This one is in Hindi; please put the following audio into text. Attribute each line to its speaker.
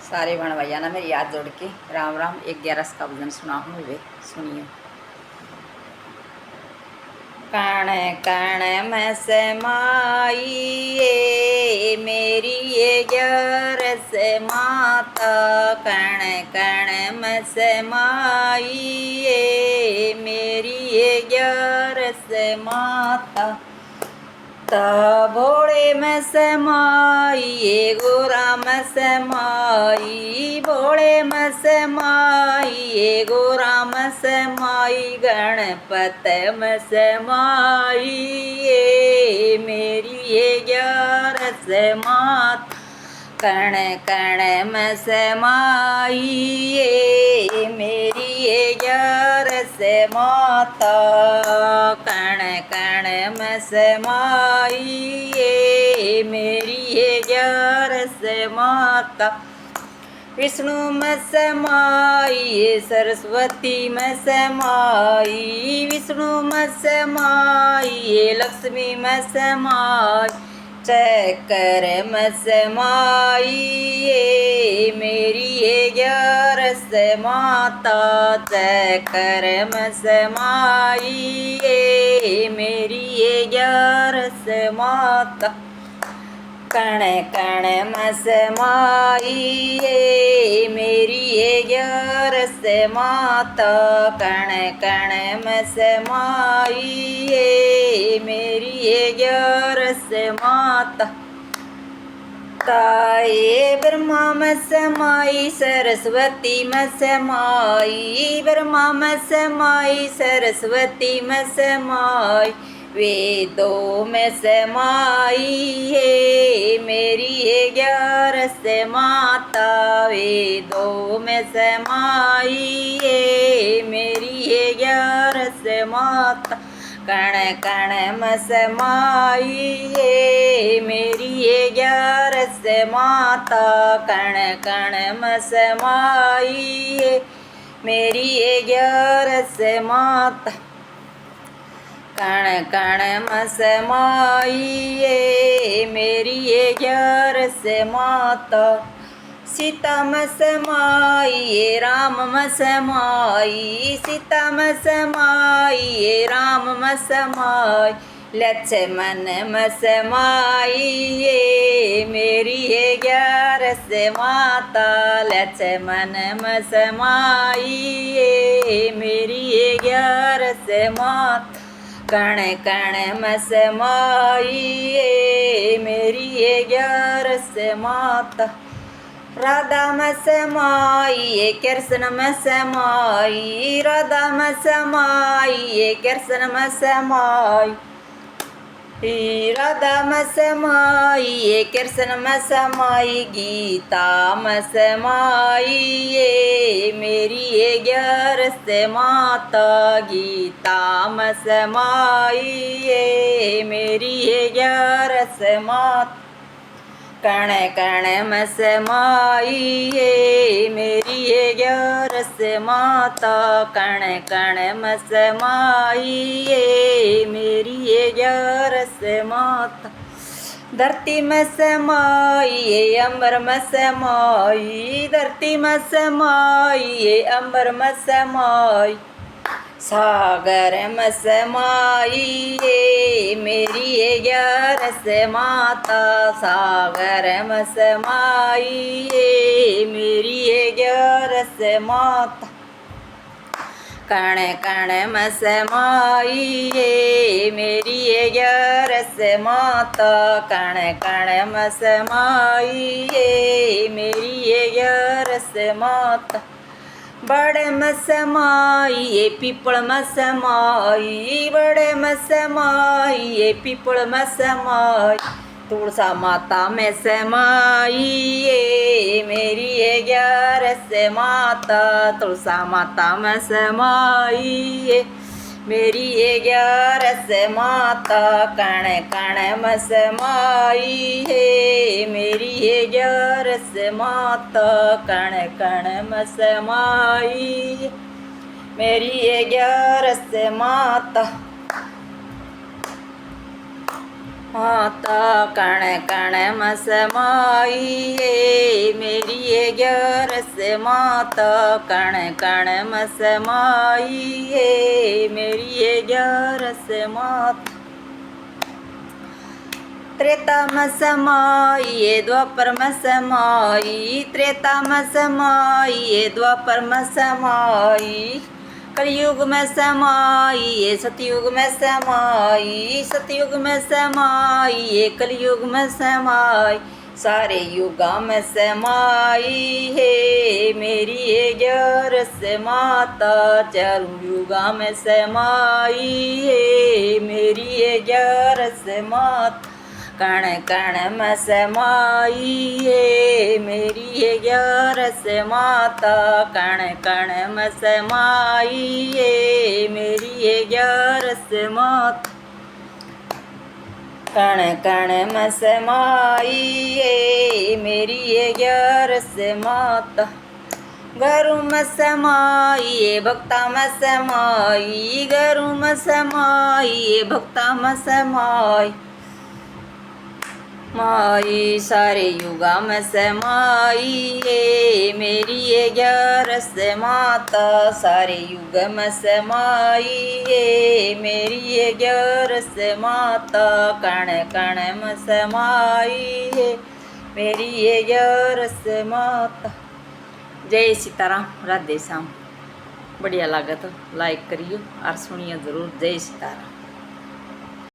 Speaker 1: सारे बहन भैया ना मेरी याद जोड़ के राम राम। 11 का भजन सुना हूँ वे सुनिए। कण कण में समाइए मेरी ये ग्यारस माता। कण कण में समाइए मेरी ये ग्यारस माता। भोले में समाइए गोरा में समाई। भोले में समाइए गोरा में समाई। गणपत में समाइए मेरी ये ग्यारस माता। कण कण में समाइए मेरी ये ग्यारस माता। कण कण में समाइए मेरी ये ग्यारस माता। विष्णु में समाइए सरस्वती में समाई। विष्णु में समाइए लक्ष्मी में समाई। चक्कर में समाइए मेरी ये ग्यारस माता। चक्कर में समाइए मेरी ये ग्यारस माता। कण कण में समाइए मेरी ये ग्यारस माता। कण कण में समाइए मेरी ये ग्यारस माता। ताये ब्रह्मा में समाई सरस्वती में समाई। ब्रह्मा में समाई सरस्वती में समाई। वेदों में समाई है मेरी ये ग्यारस माता। वेदों में समाई है मेरी ये ग्यारस माता। कण कण में समाई है मेरी ये ग्यारस माता। कण कण में समाई है मेरी ये ग्यारस माता। कण कण में समाइए मेरी ये ग्यारस माता। सीता में समाइए राम में समाई। सीता में समाइए राम में समाई। लक्ष्मण में समाइए मेरी ये ग्यारस माता। लक्ष्मण में समाइए मेरी ये ग्यारस माता। कण कण में समाइए मेरी ये ग्यारस माता। राधा में समाइए कृष्ण में समाई। राधा में समाइए कृष्ण में समाई। राधा में समाइए कृष्ण में समाई। गीता में समाइए मेरी ये ग्यारस माता। गीता में समाइए मेरी ये ग्यारस माता। कण कण में समाइए मेरी ये ग्यारस माता। कण कण में समाइए मेरी ये ग्यारस माता। धरती में समाइए अंबर में समाई। धरती में समाइए अंबर में समाई। सागर में समाइए मेरी ये ग्यारस माता। सागर में समाइए मेरी ये ग्यारस माता। कण कण में समाइए मेरी ये ग्यारस माता। कण कण में समाइए मेरी ये ग्यारस माता। बड़े में समाइए पीपल में समाई। बड़े में समाइए पीपल में समाई। तुलसा माता में समाइए मेरी ये ग्यारस माता। तुलसा माता में समाइए मेरी ये ग्यारस माता। कण कण में समाइए मेरी ये ग्यारस माता। कण कण में समाइए मेरी ये ग्यारस माता। माता कण कण में समाइए मेरी ये ग्यारस माता कण कण में समाई है मेरी ये ग्यारस माता। त्रेता में समाई ये द्वापर में समाई, त्रेता में समाई ये द्वापर में समाई, कलयुग में समाई ये सतयुग में समाई, सतयुग में समाई ये कलयुग में समाई, सारे युगा में समाई है मेरी ये ग्यारस माता। चारों युगा में समाई है मेरी ये ग्यारस माता। कण कण में समाई है मेरी ये ग्यारस माता। कण कण में समाई है मेरी ये ग्यारस माता। कण कण में समाई है मेरी ये ग्यारस माता। घरों में समाई भक्ता में समाई, घरों में समाई भक्ता में समाई, माई सारे युगा में समाई है मेरी ये ग्यारस माता। सारे युग में समाई है मेरी ये ग्यारस माता। कण कण में समाई है मेरी ये ग्यारस माता। जय सीताराम, राधे श्याम। बढ़िया लगा तो लाइक करियो और सुनिए ज़रूर। जय सीताराम।